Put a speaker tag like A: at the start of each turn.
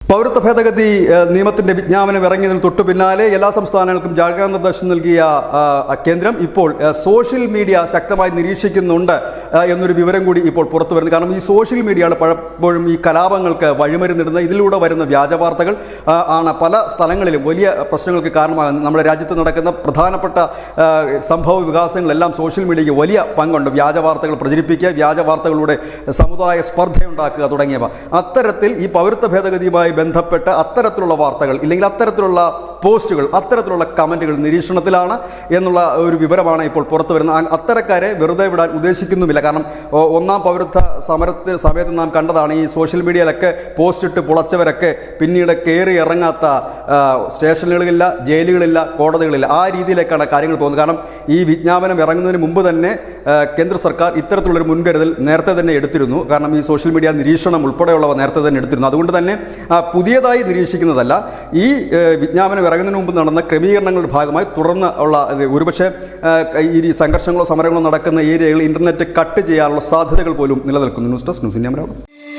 A: പൗരത്വ ഭേദഗതി നിയമത്തിന്റെ വിജ്ഞാപനം ഇറങ്ങിയതിന് തൊട്ടു പിന്നാലെ എല്ലാ സംസ്ഥാനങ്ങൾക്കും ജാഗ്രതാ നിർദ്ദേശം നൽകിയ കേന്ദ്രം ഇപ്പോൾ സോഷ്യൽ മീഡിയ ശക്തമായി നിരീക്ഷിക്കുന്നുണ്ട് എന്നൊരു വിവരം കൂടി ഇപ്പോൾ പുറത്തു വരുന്നത്. കാരണം ഈ സോഷ്യൽ മീഡിയയാണ് പലപ്പോഴും ഈ കലാപങ്ങൾക്ക് വഴിമരുന്നിടുന്നത്. ഇതിലൂടെ വരുന്ന വ്യാജ വാർത്തകൾ ആണ് പല സ്ഥലങ്ങളിലും വലിയ പ്രശ്നങ്ങൾക്ക് കാരണമാകുന്നത്. നമ്മുടെ രാജ്യത്ത് നടക്കുന്ന പ്രധാനപ്പെട്ട സംഭവ വികാസങ്ങളെല്ലാം സോഷ്യൽ മീഡിയയ്ക്ക് വലിയ പങ്കുണ്ട്. വ്യാജ വാർത്തകൾ പ്രചരിപ്പിക്കുക, വ്യാജ വാർത്തകളിലൂടെ സമുദായ സ്പർദ്ധയുണ്ടാക്കുക തുടങ്ങിയവ. അത്തരത്തിൽ ഈ പൗരത്വ ഭേദഗതിയുമായി ബന്ധപ്പെട്ട് അത്തരത്തിലുള്ള വാർത്തകൾ ഇല്ലെങ്കിൽ അത്തരത്തിലുള്ള പോസ്റ്റുകൾ, അത്തരത്തിലുള്ള കമൻറ്റുകൾ നിരീക്ഷണത്തിലാണ് എന്നുള്ള ഒരു വിവരമാണ് ഇപ്പോൾ പുറത്തു വരുന്നത്. അത്തരക്കാരെ വെറുതെ വിടാൻ ഉദ്ദേശിക്കുന്നുമില്ല. കാരണം ഒന്നാം പൗരത്വ സമയത്ത് നാം കണ്ടതാണ് ഈ സോഷ്യൽ മീഡിയയിലൊക്കെ പോസ്റ്റ് ഇട്ട് പുളച്ചവരൊക്കെ പിന്നീട് കയറി ഇറങ്ങാത്ത സ്റ്റേഷനുകളില്ല, ജയിലുകളില്ല, കോടതികളില്ല. ആ രീതിയിലേക്കാണ് കാര്യങ്ങൾ പോകുന്നത്. കാരണം ഈ വിജ്ഞാപനം ഇറങ്ങുന്നതിന് മുമ്പ് തന്നെ കേന്ദ്ര സർക്കാർ ഇത്തരത്തിലുള്ളൊരു മുൻകരുതൽ നേരത്തെ തന്നെ എടുത്തിരുന്നു. കാരണം ഈ സോഷ്യൽ മീഡിയ നിരീക്ഷണം ഉൾപ്പെടെയുള്ളവ നേരത്തെ തന്നെ എടുത്തിരുന്നു. അതുകൊണ്ട് തന്നെ പുതിയതായി നിരീക്ഷിക്കുന്നതല്ല. ഈ വിജ്ഞാപനം ഇറങ്ങുന്നതിന് മുമ്പ് നടന്ന ക്രമീകരണങ്ങളുടെ ഭാഗമായി തുടർന്ന് ഉള്ള ഒരുപക്ഷെ ഈ സംഘർഷങ്ങളോ സമരങ്ങളോ നടക്കുന്ന ഏരിയകളിൽ ഇന്റർനെറ്റ് കട്ട് ചെയ്യാനുള്ള സാധ്യതകൾ പോലും നിലനിൽക്കുന്നു. News desk news India.